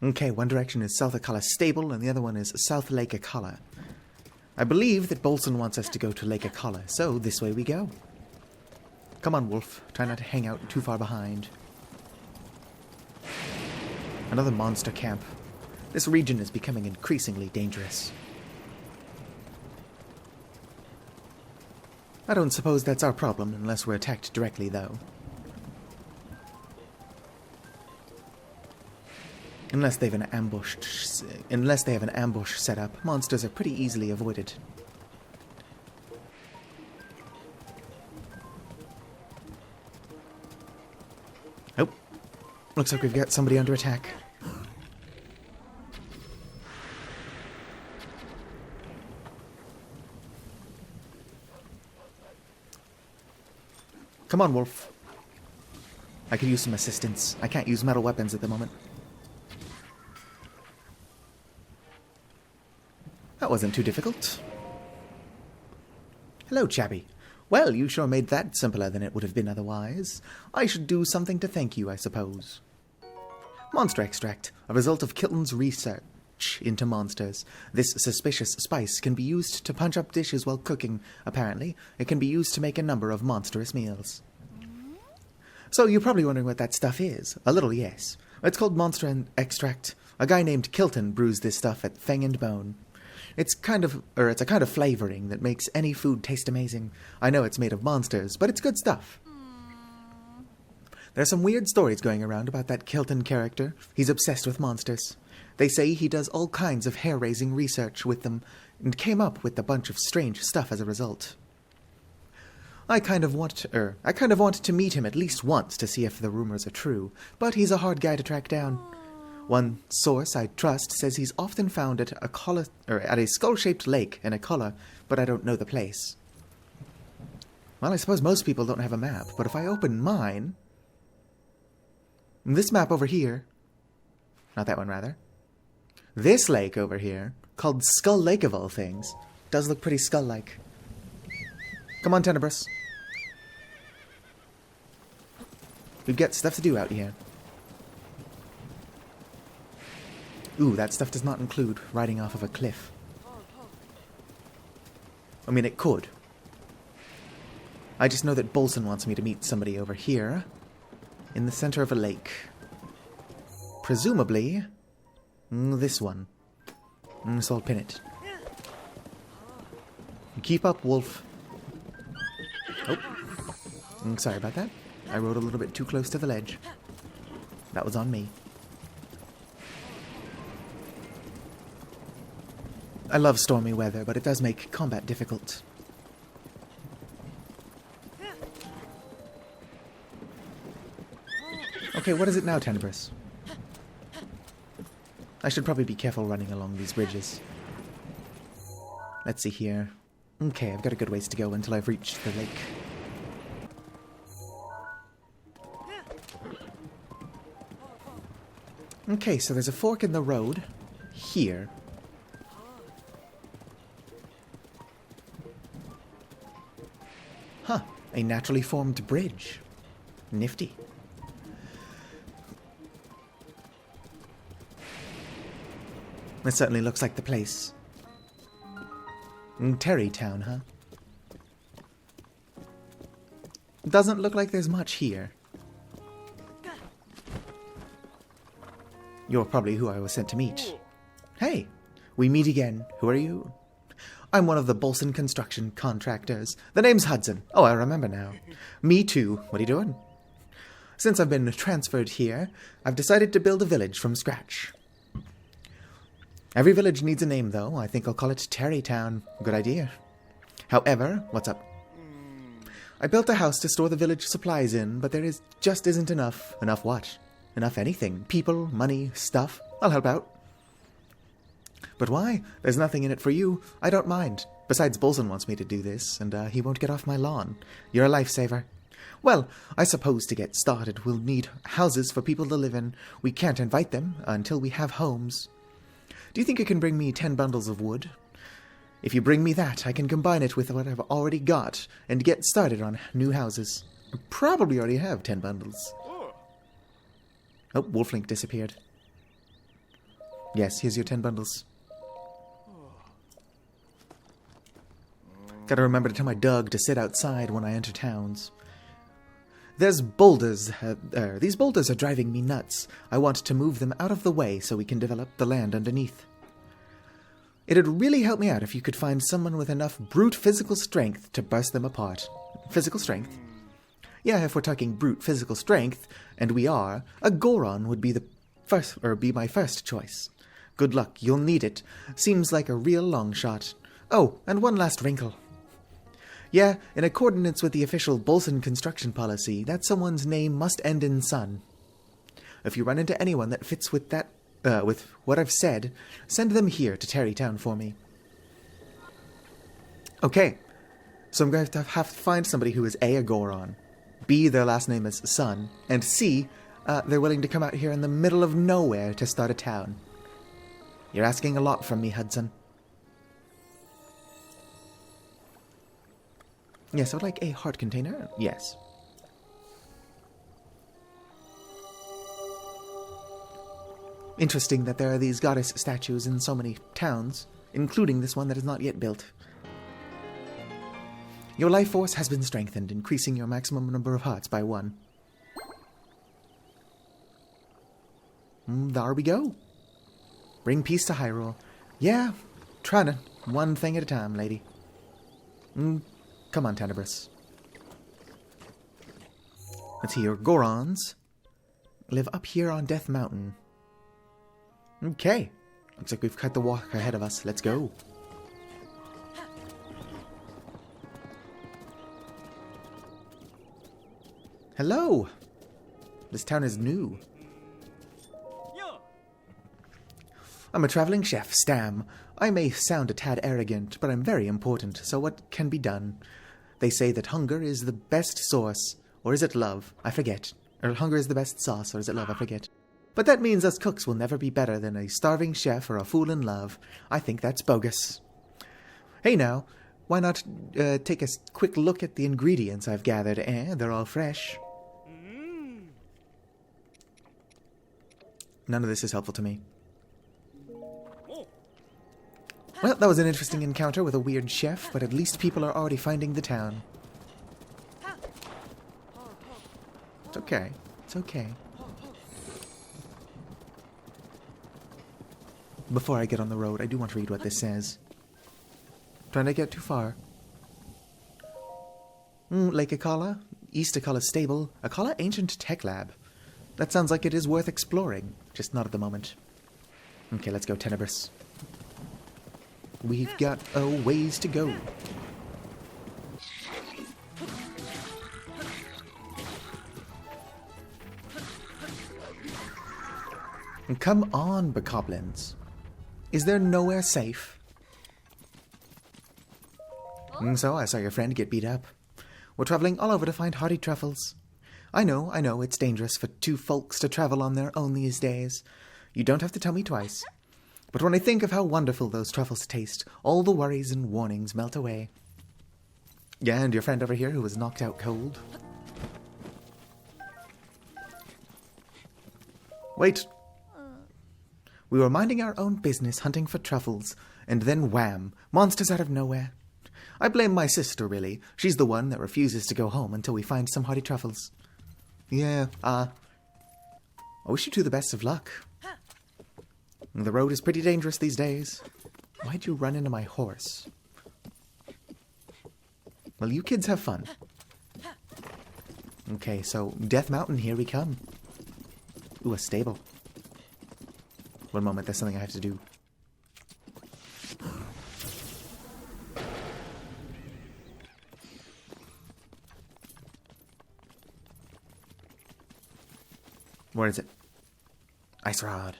Okay, one direction is South Akala Stable, and the other one is South Lake Akala. I believe that Bolson wants us to go to Lake Akala, so this way we go. Come on, Wolf. Try not to hang out too far behind. Another monster camp. This region is becoming increasingly dangerous. I don't suppose that's our problem, unless we're attacked directly, though. Unless they have an ambush set up, monsters are pretty easily avoided. Oh, looks like we've got somebody under attack. Come on, Wolf. I could use some assistance. I can't use metal weapons at the moment. That wasn't too difficult. Hello, chappy. Well, you sure made that simpler than it would have been otherwise. I should do something to thank you, I suppose. Monster extract, a result of Kilton's research into monsters. This suspicious spice can be used to punch up dishes while cooking. Apparently, it can be used to make a number of monstrous meals. So you're probably wondering what that stuff is. A little, yes. It's called monster extract. A guy named Kilton brews this stuff at Fang and Bone. It's a kind of flavoring that makes any food taste amazing. I know it's made of monsters, but it's good stuff. There's some weird stories going around about that Kilton character. He's obsessed with monsters. They say he does all kinds of hair-raising research with them, and came up with a bunch of strange stuff as a result. I kind of want to meet him at least once to see if the rumors are true, but he's a hard guy to track down. One source I trust says he's often found at a skull-shaped lake in Akala, but I don't know the place. Well, I suppose most people don't have a map, but if I open mine... This map over here... Not that one, rather. This lake over here, called Skull Lake of all things, does look pretty skull-like. Come on, Tenebrous. We've got stuff to do out here. Ooh, that stuff does not include riding off of a cliff. I mean, it could. I just know that Bolson wants me to meet somebody over here, in the center of a lake. Presumably, this one. So I'll pin it. Keep up, Wolf. Oh, sorry about that. I rode a little bit too close to the ledge. That was on me. I love stormy weather, but it does make combat difficult. Okay, what is it now, Tenebrous? I should probably be careful running along these bridges. Let's see here. Okay, I've got a good ways to go until I've reached the lake. Okay, so there's a fork in the road here. Huh, a naturally formed bridge. Nifty. This certainly looks like the place. TARREY town, huh? Doesn't look like there's much here. You're probably who I was sent to meet. Hey, we meet again. Who are you? I'm one of the Bolson Construction contractors. The name's Hudson. Oh, I remember now. Me too. What are you doing? Since I've been transferred here, I've decided to build a village from scratch. Every village needs a name, though. I think I'll call it TARREY Town. Good idea. However, what's up? I built a house to store the village supplies in, but there just isn't enough. Enough what? Enough anything. People, money, stuff. I'll help out. But why? There's nothing in it for you. I don't mind. Besides, Bolson wants me to do this, and he won't get off my lawn. You're a lifesaver. Well, I suppose to get started, we'll need houses for people to live in. We can't invite them until we have homes. Do you think you can bring me 10 bundles of wood? If you bring me that, I can combine it with what I've already got and get started on new houses. I probably already have 10 bundles. Oh, Wolflink disappeared. Yes, here's your 10 bundles. Gotta remember to tell my dog to sit outside when I enter towns. There's boulders. These boulders are driving me nuts. I want to move them out of the way so we can develop the land underneath. It'd really help me out if you could find someone with enough brute physical strength to burst them apart. Physical strength? Yeah, if we're talking brute physical strength, and we are, a Goron would be my first choice. Good luck, you'll need it. Seems like a real long shot. Oh, and one last wrinkle. Yeah, in accordance with the official Bolson Construction policy, that someone's name must end in son. If you run into anyone that fits with that, with what I've said, send them here to Tarrey Town for me. Okay, so I'm going to have to find somebody who is A Goron, B, their last name is Son, and C, they're willing to come out here in the middle of nowhere to start a town. You're asking a lot from me, Hudson. Yes, I would like a heart container. Yes. Interesting that there are these goddess statues in so many towns, including this one that is not yet built. Your life force has been strengthened, increasing your maximum number of hearts by 1. There we go. Bring peace to Hyrule. Yeah, trying to. One thing at a time, lady. Come on, Tenebris. Let's hear. Gorons live up here on Death Mountain. Okay. Looks like we've cut the walk ahead of us. Let's go. Hello. This town is new. I'm a traveling chef, Stam. I may sound a tad arrogant, but I'm very important, so what can be done? They say that hunger is the best source, or is it love? I forget. Or hunger is the best sauce, or is it love? I forget. But that means us cooks will never be better than a starving chef or a fool in love. I think that's bogus. Hey now, why not take a quick look at the ingredients I've gathered, they're all fresh. None of this is helpful to me. Well, that was an interesting encounter with a weird chef, but at least people are already finding the town. It's okay. It's okay. Before I get on the road, I do want to read what this says. Trying to get too far. Lake Akala, East Akala Stable, Akala Ancient Tech Lab. That sounds like it is worth exploring, just not at the moment. Okay, let's go, Tenebris. We've got a ways to go. Come on, bokoblins. Is there nowhere safe? So I saw your friend get beat up. We're traveling all over to find hearty truffles. I know, it's dangerous for two folks to travel on their own these days. You don't have to tell me twice. But when I think of how wonderful those truffles taste, all the worries and warnings melt away. Yeah, and your friend over here who was knocked out cold. Wait. We were minding our own business hunting for truffles, and then wham, monsters out of nowhere. I blame my sister, really. She's the one that refuses to go home until we find some hearty truffles. Yeah, I wish you two the best of luck. The road is pretty dangerous these days. Why'd you run into my horse? Well, you kids have fun. Okay, so Death Mountain, here we come. Ooh, a stable. One moment, there's something I have to do. Where is it? Ice rod.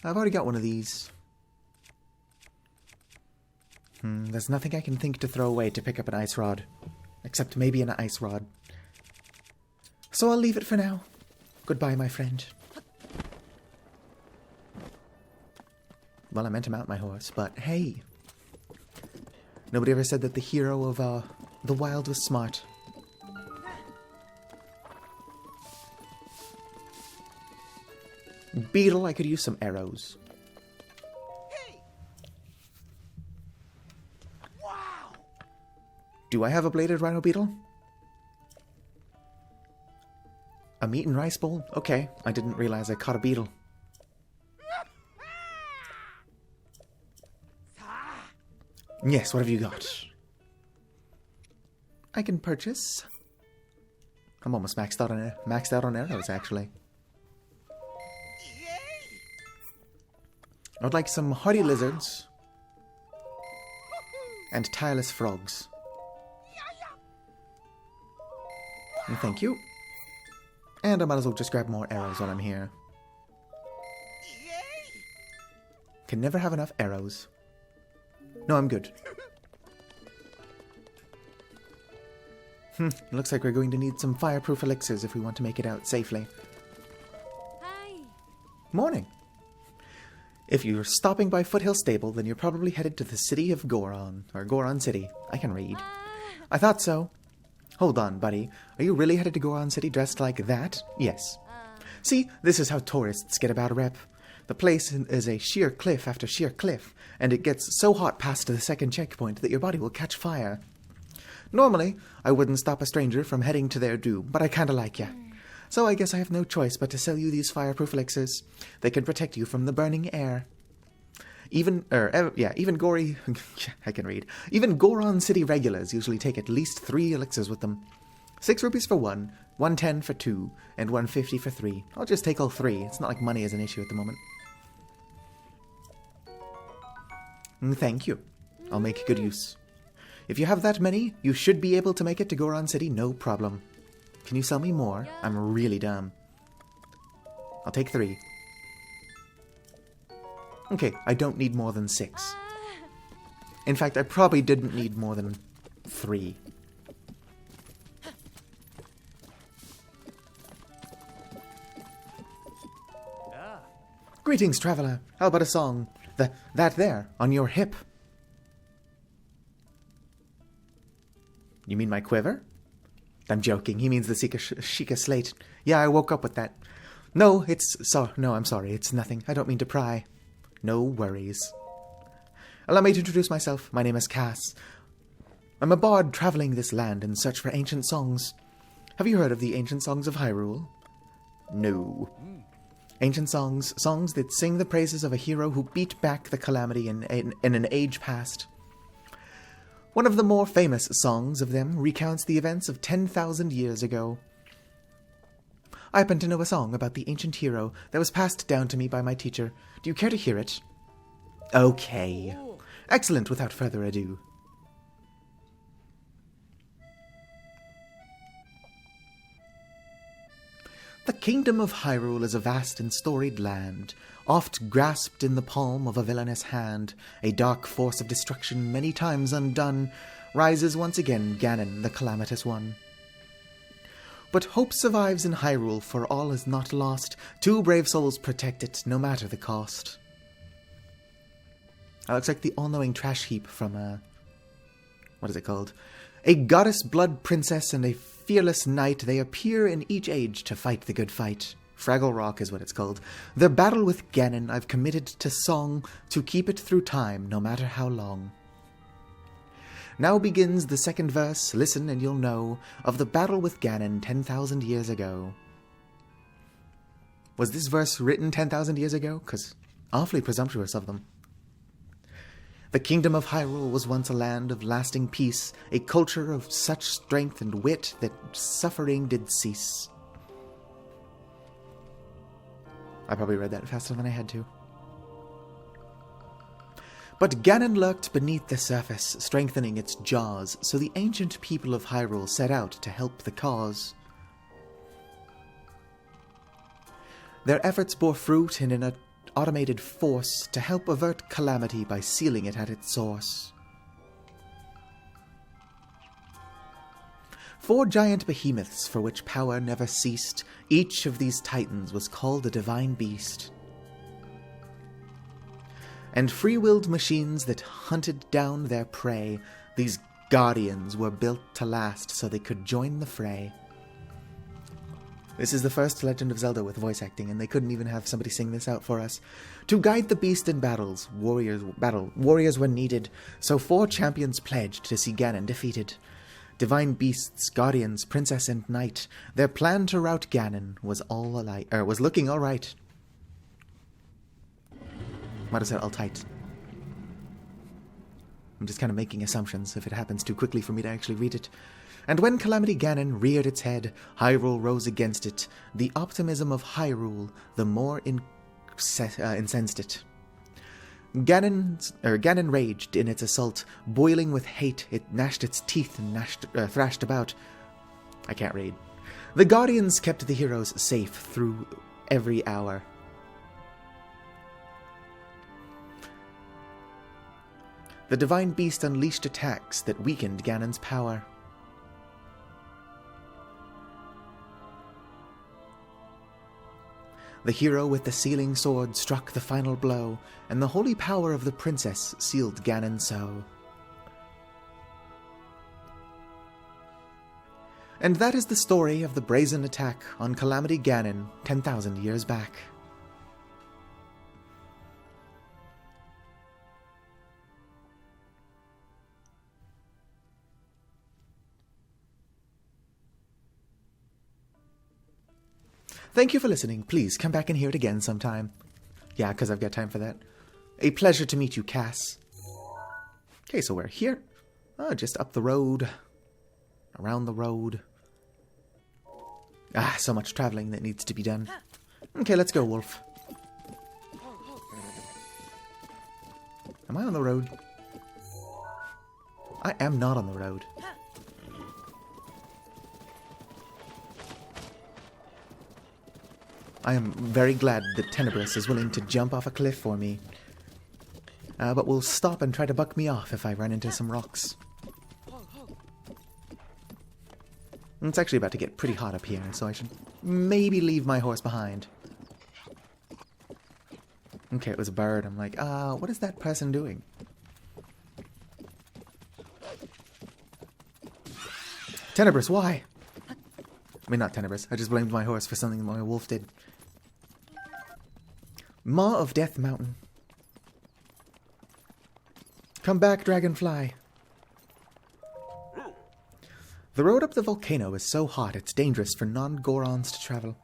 I've already got one of these. There's nothing I can think to throw away to pick up an ice rod. Except maybe an ice rod. So I'll leave it for now. Goodbye, my friend. Well, I meant to mount my horse, but hey. Nobody ever said that the hero of the wild was smart. Beetle, I could use some arrows. Do I have a bladed rhino beetle? A meat and rice bowl? Okay, I didn't realize I caught a beetle. Yes, what have you got? I can purchase. I'm almost maxed out on arrows, actually. I would like some hardy lizards and tireless frogs. And thank you. And I might as well just grab more arrows while I'm here. Can never have enough arrows. No, I'm good. Looks like we're going to need some fireproof elixirs if we want to make it out safely. Hi. Morning. If you're stopping by Foothill Stable, then you're probably headed to the city of Goron, or Goron City. I can read. I thought so. Hold on, buddy. Are you really headed to Goron City dressed like that? Yes. See, this is how tourists get a bad rep. The place is a sheer cliff after sheer cliff, and it gets so hot past the second checkpoint that your body will catch fire. Normally, I wouldn't stop a stranger from heading to their doom, but I kinda like ya. So I guess I have no choice but to sell you these fireproof elixirs. They can protect you from the burning air. Even Gory... I can read. Even Goron City regulars usually take at least 3 elixirs with them. 6 rupees for 1, 110 for 2, and 150 for 3. I'll just take all 3. It's not like money is an issue at the moment. Thank you. I'll make good use. If you have that many, you should be able to make it to Goron City, no problem. Can you sell me more? I'm really dumb. I'll take 3. Okay, I don't need more than 6. In fact, I probably didn't need more than 3. Greetings, traveler. How about a song? That there, on your hip. You mean my quiver? I'm joking. He means the Sheikah slate. Yeah, I woke up with that. No, I'm sorry. It's nothing. I don't mean to pry. No worries. Allow me to introduce myself. My name is Cass. I'm a bard traveling this land in search for ancient songs. Have you heard of the ancient songs of Hyrule? No. Ancient songs that sing the praises of a hero who beat back the calamity in an age past. One of the more famous songs of them recounts the events of 10,000 years ago. I happen to know a song about the ancient hero that was passed down to me by my teacher. Do you care to hear it? Okay. Excellent, without further ado. The kingdom of Hyrule is a vast and storied land, oft grasped in the palm of a villainous hand. A dark force of destruction, many times undone, rises once again Ganon, the calamitous one. But hope survives in Hyrule, for all is not lost. 2 brave souls protect it, no matter the cost. That looks like the all-knowing trash heap from, what is it called? A goddess blood princess and a fearless knight, they appear in each age to fight the good fight. Fraggle Rock is what it's called. Their battle with Ganon I've committed to song, to keep it through time, no matter how long. Now begins the second verse, listen and you'll know, of the battle with Ganon 10,000 years ago. Was this verse written 10,000 years ago? 'Cause awfully presumptuous of them. The kingdom of Hyrule was once a land of lasting peace, a culture of such strength and wit that suffering did cease. I probably read that faster than I had to. But Ganon lurked beneath the surface, strengthening its jaws, so the ancient people of Hyrule set out to help the cause. Their efforts bore fruit in an automated force to help avert calamity by sealing it at its source. 4 giant behemoths for which power never ceased, each of these titans was called a divine beast. And free-willed machines that hunted down their prey, these guardians were built to last so they could join the fray. This is the first Legend of Zelda with voice acting, and they couldn't even have somebody sing this out for us. To guide the beast in battles, warriors were needed, so 4 champions pledged to see Ganon defeated. Divine beasts, guardians, princess, and knight. Their plan to rout Ganon was was looking all right. What is that, all tight? I'm just kind of making assumptions if it happens too quickly for me to actually read it. And when Calamity Ganon reared its head, Hyrule rose against it. The optimism of Hyrule, the more incensed it. Ganon raged in its assault, boiling with hate. It gnashed its teeth and thrashed about. I can't read. The Guardians kept the heroes safe through every hour. The Divine Beast unleashed attacks that weakened Ganon's power. The hero with the sealing sword struck the final blow, and the holy power of the princess sealed Ganon so. And that is the story of the brazen attack on Calamity Ganon 10,000 years back. Thank you for listening. Please come back and hear it again sometime. Yeah, because I've got time for that. A pleasure to meet you, Cass. Okay, so we're here. Oh, just up the road. Around the road. Ah, so much traveling that needs to be done. Okay, let's go, Wolf. Am I on the road? I am not on the road. I am very glad that Tenebrous is willing to jump off a cliff for me. But will stop and try to buck me off if I run into some rocks. It's actually about to get pretty hot up here, so I should maybe leave my horse behind. Okay, it was a bird. I'm like, what is that person doing? Tenebrous, why? I mean, not Tenebrous. I just blamed my horse for something my wolf did. Maw of Death Mountain. Come back, Dragonfly. The road up the volcano is so hot it's dangerous for non-Gorons to travel.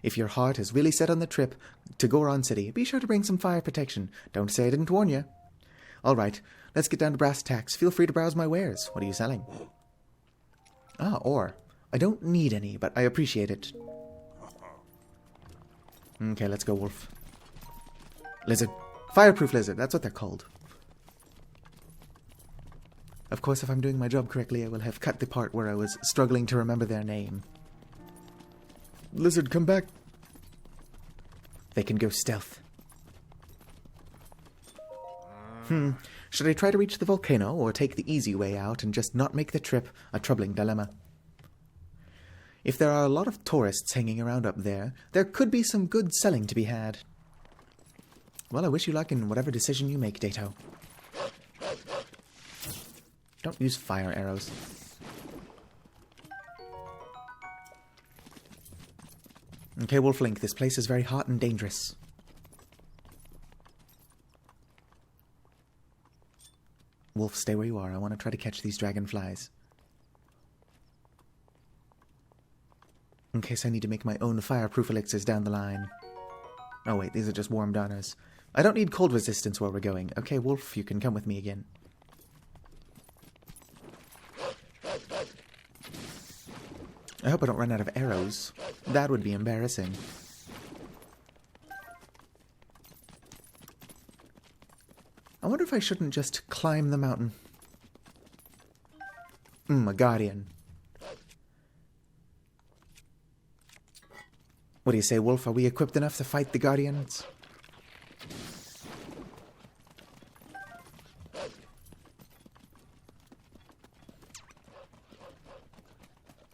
If your heart is really set on the trip to Goron City, be sure to bring some fire protection. Don't say I didn't warn you. Alright, let's get down to brass tacks. Feel free to browse my wares. What are you selling? Ore. I don't need any, but I appreciate it. Okay, let's go, Wolf. Lizard. Fireproof lizard, that's what they're called. Of course, if I'm doing my job correctly, I will have cut the part where I was struggling to remember their name. Lizard, come back. They can go stealth. Should I try to reach the volcano or take the easy way out and just not make the trip a troubling dilemma? If there are a lot of tourists hanging around up there, there could be some good selling to be had. Well, I wish you luck in whatever decision you make, Dato. Don't use fire arrows. Okay, Wolflink, this place is very hot and dangerous. Wolf, stay where you are. I want to try to catch these dragonflies. In case I need to make my own fireproof elixirs down the line. Oh wait, these are just warm donors. I don't need cold resistance where we're going. Okay, Wolf, you can come with me again. I hope I don't run out of arrows. That would be embarrassing. I wonder if I shouldn't just climb the mountain. A guardian. What do you say, Wolf? Are we equipped enough to fight the guardians?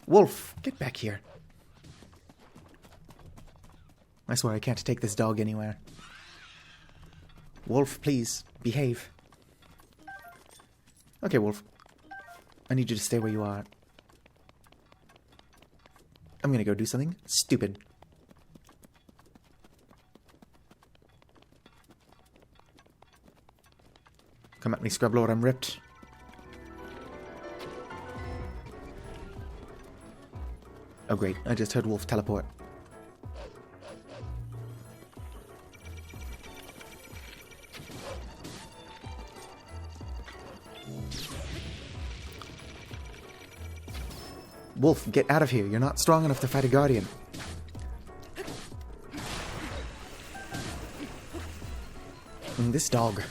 Wolf, get back here. I swear I can't take this dog anywhere. Wolf, please, behave. Okay, Wolf. I need you to stay where you are. I'm gonna go do something stupid. Come at me, Scrublord, I'm ripped. Oh great, I just heard Wolf teleport. Wolf, get out of here. You're not strong enough to fight a guardian. This dog.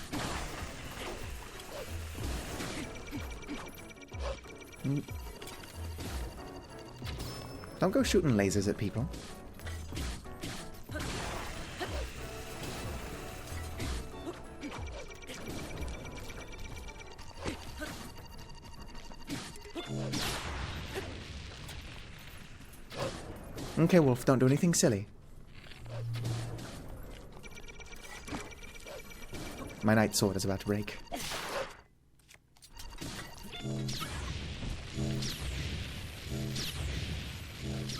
Don't go shooting lasers at people. Okay, Wolf, don't do anything silly. My night sword is about to break.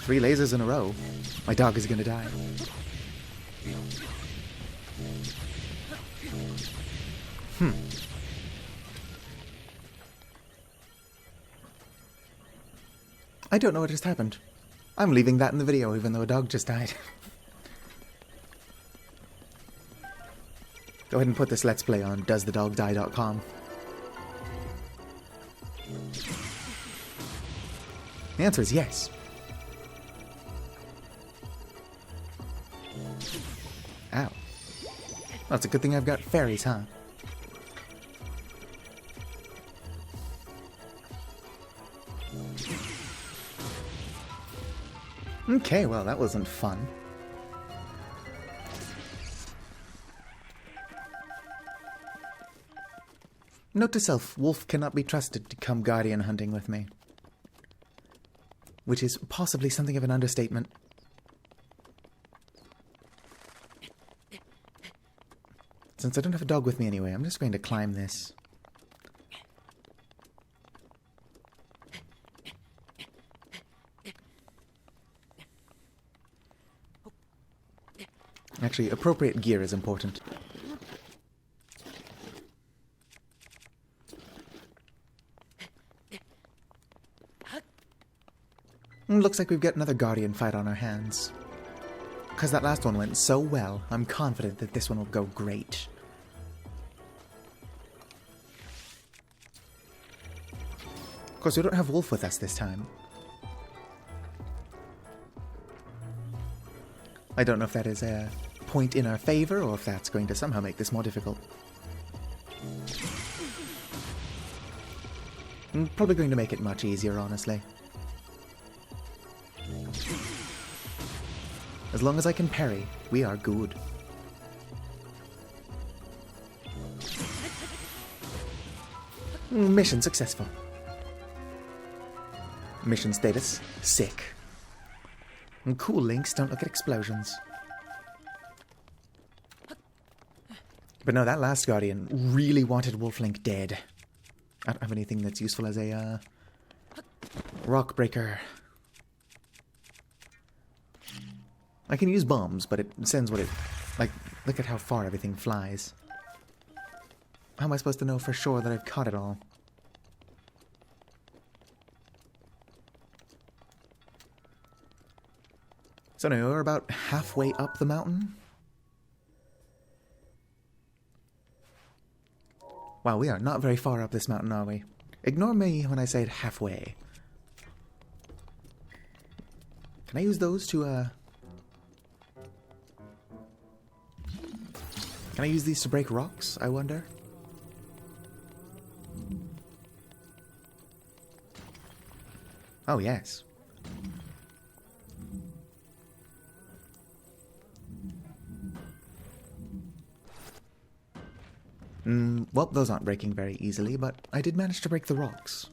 Three lasers in a row. My dog is gonna die. I don't know what just happened. I'm leaving that in the video, even though a dog just died. Go ahead and put this Let's Play on doesthedogdie.com. The answer is yes. Ow. Well, it's a good thing I've got fairies, huh? Okay, well, that wasn't fun. Note to self, Wolf cannot be trusted to come guardian hunting with me. Which is possibly something of an understatement. Since I don't have a dog with me anyway, I'm just going to climb this. Actually, appropriate gear is important. Looks like we've got another Guardian fight on our hands. Because that last one went so well, I'm confident that this one will go great. Of course, we don't have Wolf with us this time. I don't know if that is a point in our favor, or if that's going to somehow make this more difficult. Probably going to make it much easier, honestly. As long as I can parry, we are good. Mission successful. Mission status, sick. Cool links, don't look at explosions. But no, that last Guardian really wanted Wolflink dead. I don't have anything that's useful as a, rock breaker. I can use bombs, but it sends what it... Like, look at how far everything flies. How am I supposed to know for sure that I've caught it all? So anyway, we're about halfway up the mountain. Wow, we are not very far up this mountain, are we? Ignore me when I say halfway. Can I use those to, Can I use these to break rocks, I wonder? Oh, yes. Well, those aren't breaking very easily, but I did manage to break the rocks.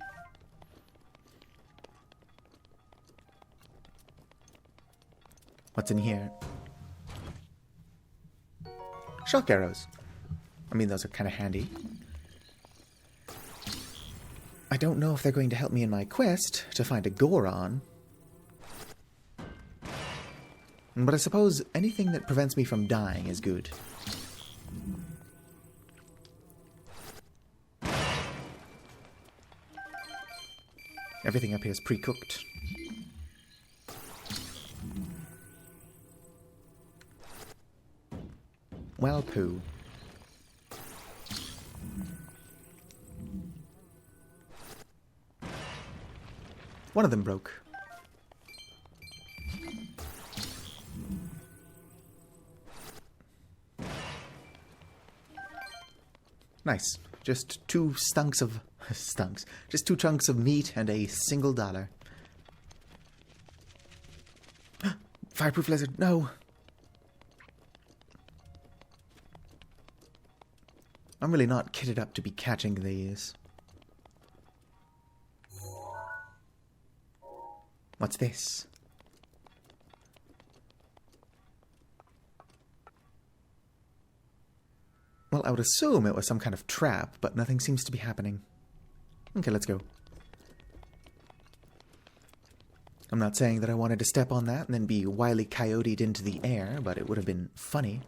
What's in here? Shock arrows. I mean, those are kind of handy. I don't know if they're going to help me in my quest to find a Goron. But I suppose anything that prevents me from dying is good. Everything up here is pre-cooked. Well, poo. One of them broke. Nice. Just two stunks of... stunks. Just 2 chunks of meat and a single $1. Fireproof lizard, no! I'm really not kitted up to be catching these. What's this? Well, I would assume it was some kind of trap, but nothing seems to be happening. Okay, let's go. I'm not saying that I wanted to step on that and then be wily coyoted into the air, but it would have been funny.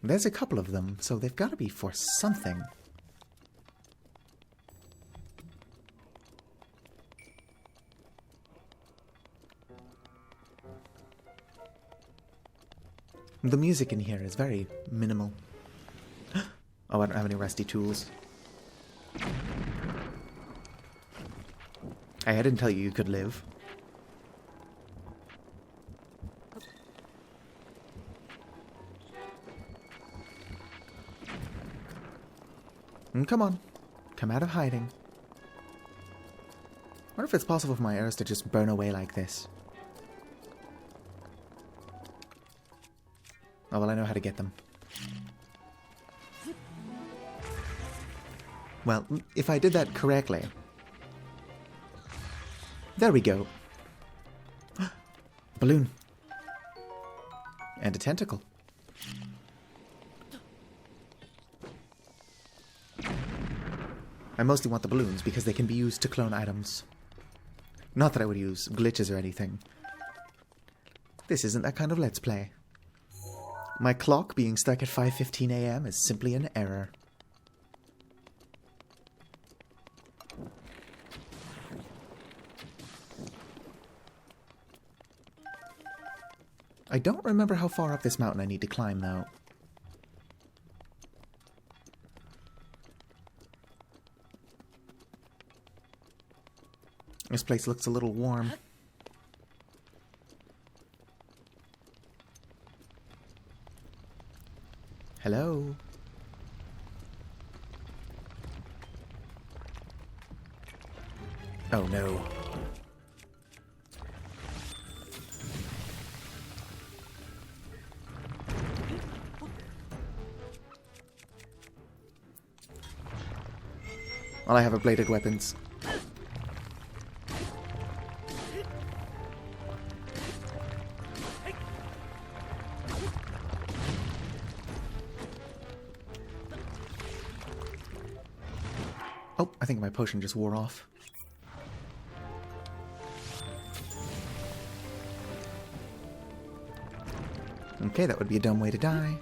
There's a couple of them, so they've got to be for something. The music in here is very minimal. Oh, I don't have any rusty tools. Hey, I didn't tell you you could live. Come on. Come out of hiding. I wonder if it's possible for my arrows to just burn away like this. Oh, well, I know how to get them. Well, if I did that correctly... There we go. Balloon. And a tentacle. I mostly want the balloons because they can be used to clone items. Not that I would use glitches or anything. This isn't that kind of Let's Play. My clock being stuck at 5:15 AM is simply an error. I don't remember how far up this mountain I need to climb, though. This place looks a little warm. Hello? Oh no. Well, I have a bladed weapons. Oh, I think my potion just wore off. Okay, that would be a dumb way to die.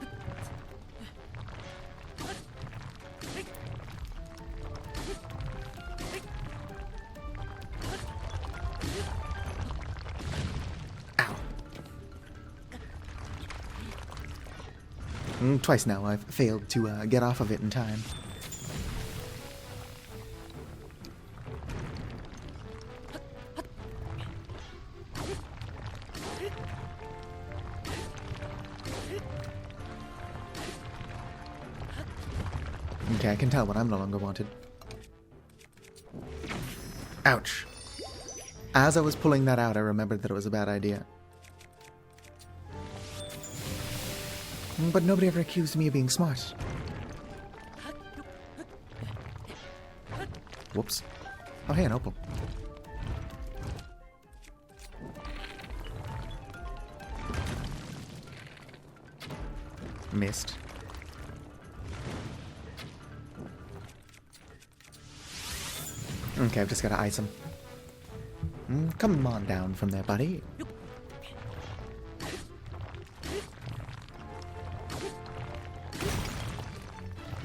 Ow. Twice now I've failed to get off of it in time. Okay, I can tell when I'm no longer wanted. Ouch. As I was pulling that out, I remembered that it was a bad idea. But nobody ever accused me of being smart. Whoops. Oh, hey, an opal. Missed. Okay, I've just got to ice him. Come on down from there, buddy.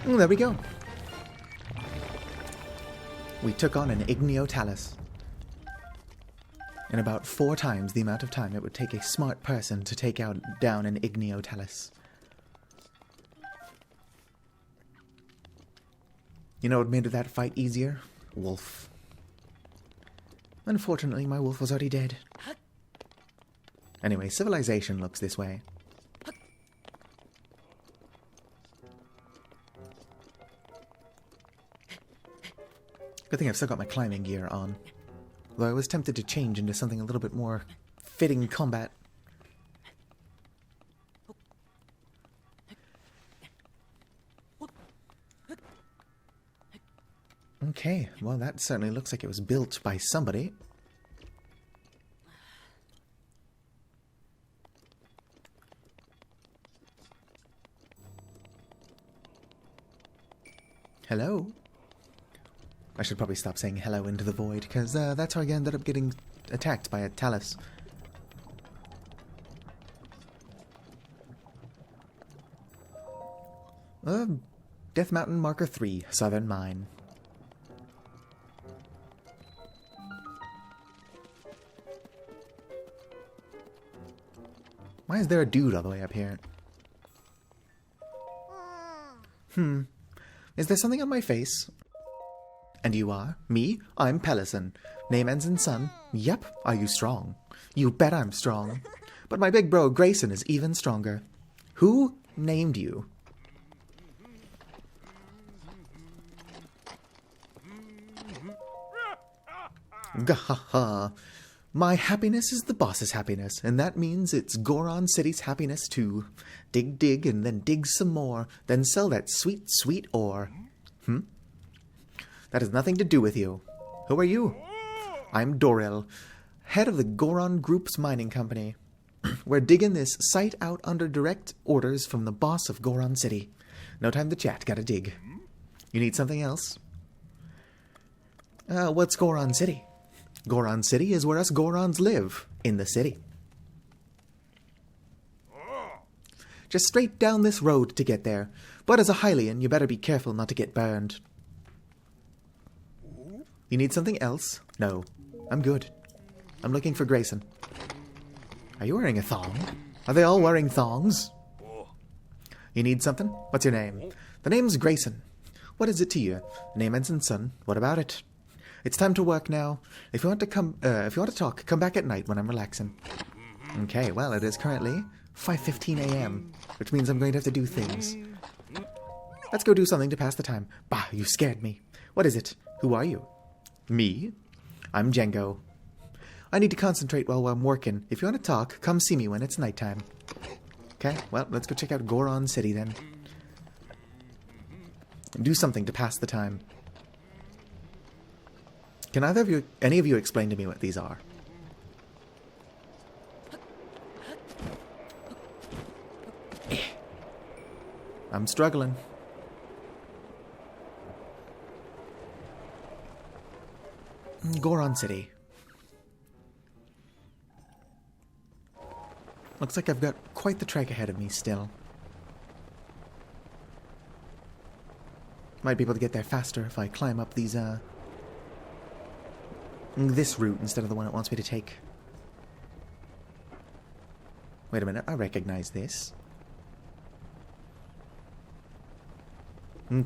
There we go. We took on an Igneo Talus. and about 4 times the amount of time it would take a smart person to take down an Igneotalus. You know what made that fight easier? Wolf. Unfortunately, my wolf was already dead. Anyway, civilization looks this way. Good thing I've still got my climbing gear on. Though I was tempted to change into something a little bit more fitting combat. Okay, well that certainly looks like it was built by somebody. Hello? I should probably stop saying hello into the void, because that's how I ended up getting attacked by a talus. Death Mountain Marker 3, Southern Mine. Why is there a dude all the way up here? Is there something on my face? And you are? Me? I'm Pellison. Name ends in son. Yep. Are you strong? You bet I'm strong. But my big bro Grayson is even stronger. Who named you? Gahaha. My happiness is the boss's happiness, and that means it's Goron City's happiness too. Dig, dig, and then dig some more, then sell that sweet, sweet ore. That has nothing to do with you. Who are you? I'm Doril, head of the Goron Group's mining company. We're digging this site out under direct orders from the boss of Goron City. No time to chat, gotta dig. You need something else? What's Goron City? Goron City is where us Gorons live, in the city. Just straight down this road to get there, but as a Hylian, you better be careful not to get burned. You need something else? No, I'm good. I'm looking for Grayson. Are you wearing a thong? Are they all wearing thongs? You need something? What's your name? The name's Grayson. What is it to you? Name ends in son. What about it? It's time to work now. If you want to talk, come back at night when I'm relaxing. Okay, well, it is currently 5:15 a.m., which means I'm going to have to do things. Let's go do something to pass the time. Bah, you scared me. What is it? Who are you? Me? I'm Django. I need to concentrate while I'm working. If you want to talk, come see me when it's nighttime. Okay, well, let's go check out Goron City then. Do something to pass the time. Can any of you explain to me what these are? I'm struggling. Goron City. Looks like I've got quite the trek ahead of me still. Might be able to get there faster if I climb up these, this route instead of the one it wants me to take. Wait a minute, I recognize this.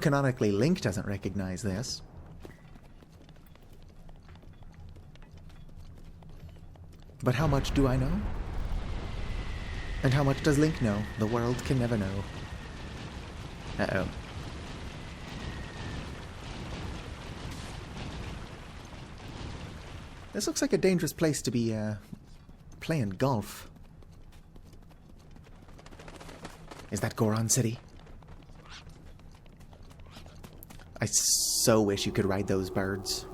Canonically, Link doesn't recognize this. But how much do I know? And how much does Link know? The world can never know. Uh-oh. This looks like a dangerous place to be, playing golf. Is that Goron City? I so wish you could ride those birds.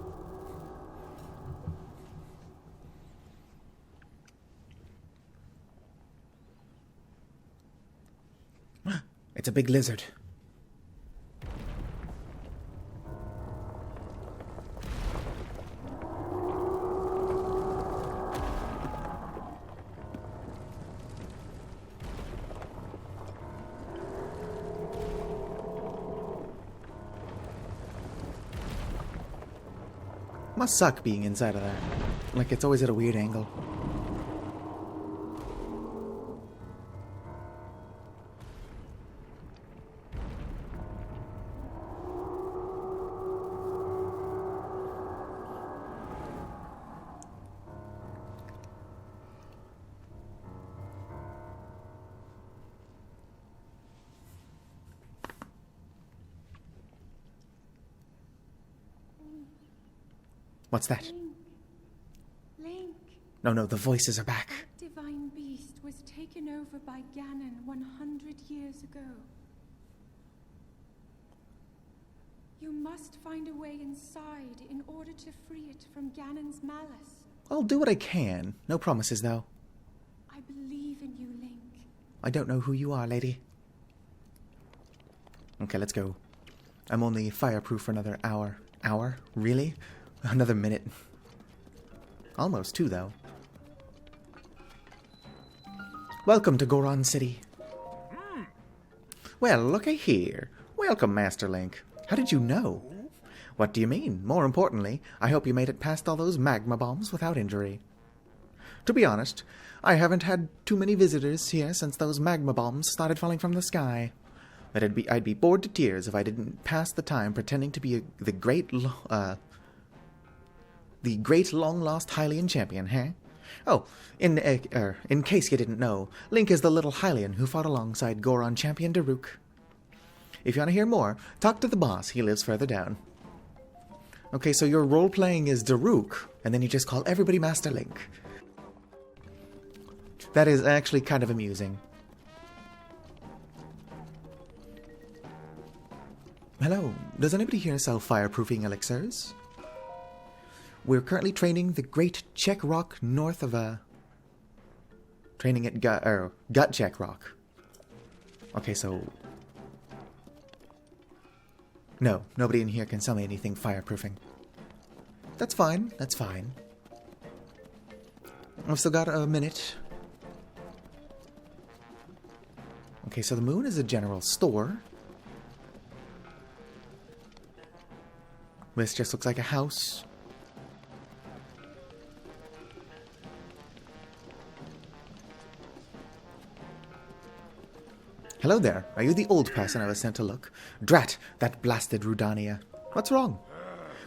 It's a big lizard. Must suck being inside of that. Like, it's always at a weird angle. What's that? Link. No, the voices are back. That divine beast was taken over by Ganon 100 years ago. You must find a way inside in order to free it from Ganon's malice. I'll do what I can. No promises, though. I believe in you, Link. I don't know who you are, lady. Okay, let's go. I'm only fireproof for another hour. Hour? Really? Another minute. Almost two, though. Welcome to Goron City. Well, looky here. Welcome, Master Link. How did you know? What do you mean? More importantly, I hope you made it past all those magma bombs without injury. To be honest, I haven't had too many visitors here since those magma bombs started falling from the sky. But I'd be bored to tears if I didn't pass the time pretending to be the great long-lost Hylian champion, huh? Oh, in case you didn't know, Link is the little Hylian who fought alongside Goron champion Daruk. If you want to hear more, talk to the boss. He lives further down. Okay, so your role-playing is Daruk, and then you just call everybody Master Link. That is actually kind of amusing. Hello, does anybody here sell fireproofing elixirs? We're currently training the Great Check Rock north of training at Gut Check Rock. Okay, so no, nobody in here can sell me anything fireproofing. That's fine, that's fine. I've still got a minute. Okay, so the moon is a general store. This just looks like a house. Hello there. Are you the old person I was sent to look? Drat, that blasted Rudania. What's wrong?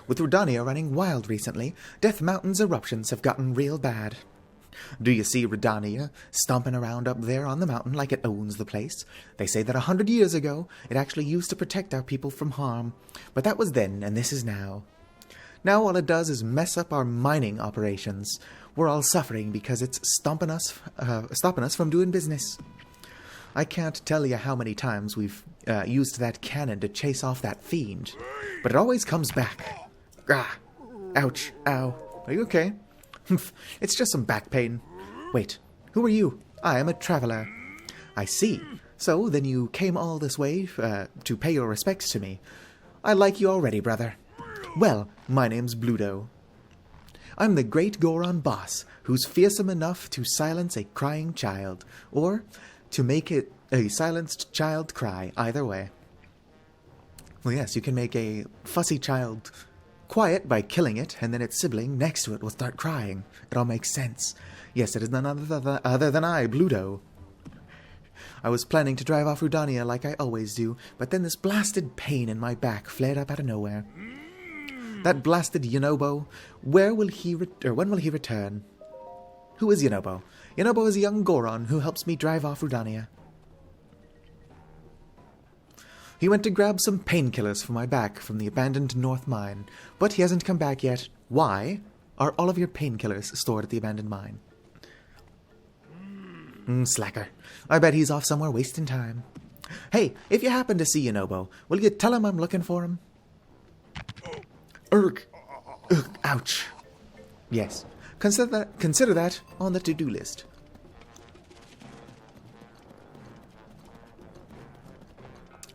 With Rudania running wild recently, Death Mountain's eruptions have gotten real bad. Do you see Rudania stomping around up there on the mountain like it owns the place? They say that 100 years ago, it actually used to protect our people from harm. But that was then, and this is now. Now all it does is mess up our mining operations. We're all suffering because it's stopping us from doing business. I can't tell you how many times we've used that cannon to chase off that fiend, but it always comes back. Ah, ouch, ow. Are you okay? It's just some back pain. Wait, who are you? I am a traveler. I see. So then you came all this way to pay your respects to me. I like you already, brother. Well, my name's Bluto. I'm the great Goron boss, who's fearsome enough to silence a crying child, or to make a silenced child cry, either way. Well, yes, you can make a fussy child quiet by killing it, and then its sibling next to it will start crying. It all makes sense. Yes, it is none other than I, Bluto. I was planning to drive off Rudania like I always do, but then this blasted pain in my back flared up out of nowhere. That blasted Yonobo, when will he return? Who is Yonobo? Yonobo is a young Goron who helps me drive off Rudania. He went to grab some painkillers for my back from the abandoned North Mine, but he hasn't come back yet. Why are all of your painkillers stored at the abandoned mine? Slacker. I bet he's off somewhere wasting time. Hey, if you happen to see Yonobo, will you tell him I'm looking for him? Ugh, ouch. Yes, consider that on the to-do list.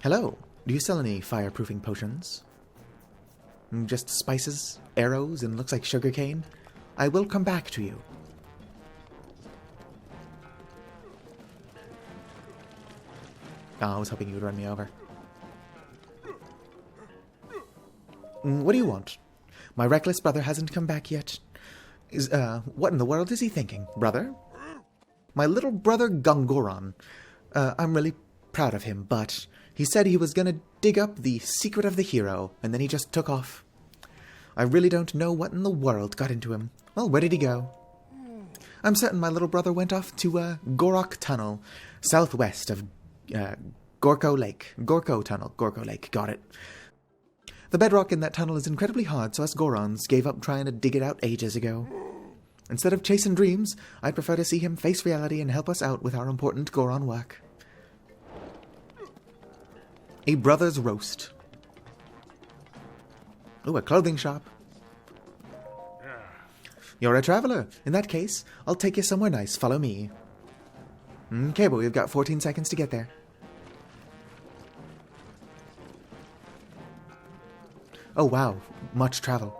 Hello, do you sell any fireproofing potions? Just spices, arrows, and looks like sugarcane? I will come back to you. Oh, I was hoping you would run me over. What do you want? My reckless brother hasn't come back yet. What in the world is he thinking, brother? My little brother Goron. I'm really proud of him, but he said he was gonna dig up the secret of the hero, and then he just took off. I really don't know what in the world got into him. Well, where did he go? I'm certain my little brother went off to Gorok Tunnel, southwest of Gorko Lake. Gorko Tunnel. Gorko Lake. Got it. The bedrock in that tunnel is incredibly hard, so us Gorons gave up trying to dig it out ages ago. Instead of chasing dreams, I'd prefer to see him face reality and help us out with our important Goron work. A brother's roast. Ooh, a clothing shop. You're a traveler. In that case, I'll take you somewhere nice. Follow me. Okay, but we've got 14 seconds to get there. Oh wow, much travel.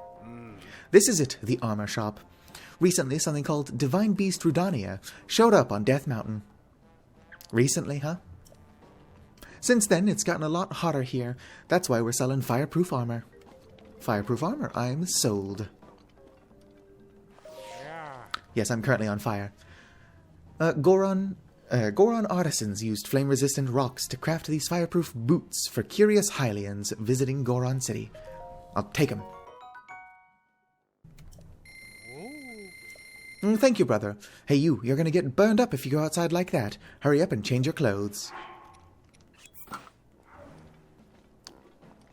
This is it, the armor shop. Recently, something called Divine Beast Rudania showed up on Death Mountain. Recently, huh? Since then, it's gotten a lot hotter here. That's why we're selling fireproof armor. Fireproof armor, I'm sold. Yes, I'm currently on fire. Goron artisans used flame-resistant rocks to craft these fireproof boots for curious Hylians visiting Goron City. I'll take them. Thank you, brother. Hey, you're gonna get burned up if you go outside like that. Hurry up and change your clothes.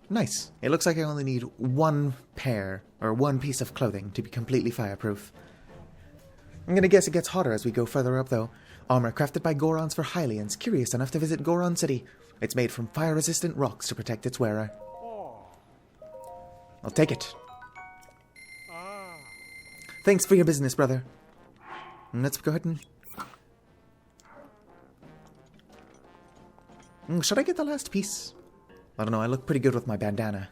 Nice. It looks like I only need one pair, or one piece of clothing to be completely fireproof. I'm gonna guess it gets hotter as we go further up, though. Armor crafted by Gorons for Hylians curious enough to visit Goron City. It's made from fire-resistant rocks to protect its wearer. I'll take it. Thanks for your business, brother. Let's go ahead and... should I get the last piece? I don't know, I look pretty good with my bandana.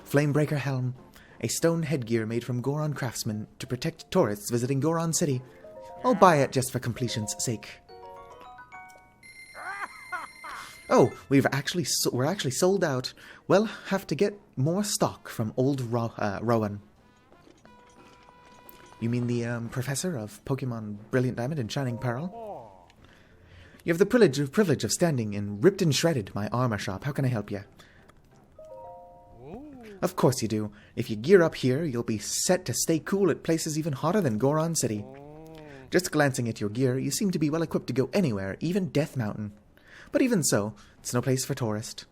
Flamebreaker Helm. A stone headgear made from Goron craftsmen to protect tourists visiting Goron City. I'll buy it just for completion's sake. Oh, we're actually sold out. We'll have to get more stock from old Rowan. You mean the professor of Pokemon Brilliant Diamond and Shining Pearl? You have the privilege of standing in Ripped and Shredded, my armor shop. How can I help you? Of course you do. If you gear up here, you'll be set to stay cool at places even hotter than Goron City. Just glancing at your gear, you seem to be well equipped to go anywhere, even Death Mountain. But even so, it's no place for tourists.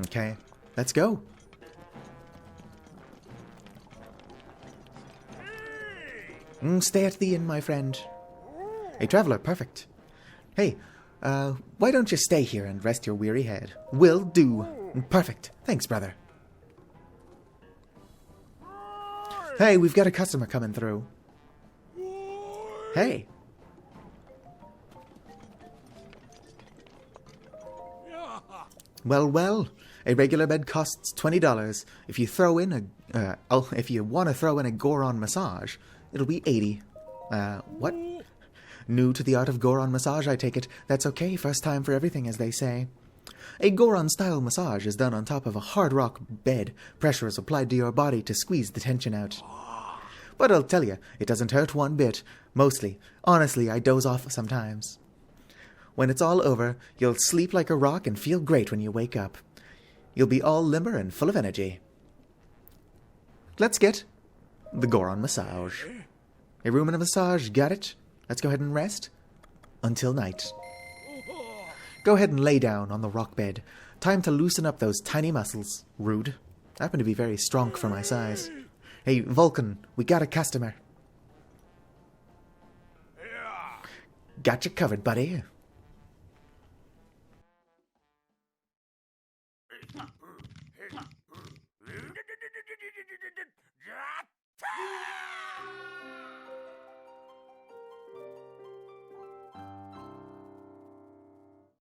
Okay, let's go. Stay at the inn, my friend. A traveler, perfect. Hey, why don't you stay here and rest your weary head? Will do. Perfect. Thanks, brother. Hey, we've got a customer coming through. Hey. Well, a regular bed costs $20. If you throw in if you want to throw in a Goron massage, it'll be $80. What? New to the art of Goron massage, I take it. That's okay, first time for everything, as they say. A Goron-style massage is done on top of a hard rock bed. Pressure is applied to your body to squeeze the tension out. But I'll tell you, it doesn't hurt one bit. Mostly. Honestly, I doze off sometimes. When it's all over, you'll sleep like a rock and feel great when you wake up. You'll be all limber and full of energy. Let's get the Goron massage. A room and a massage, got it? Let's go ahead and rest until night. Go ahead and lay down on the rock bed. Time to loosen up those tiny muscles. Rude. I happen to be very strong for my size. Hey, Vulcan, we got a customer. Got you covered, buddy.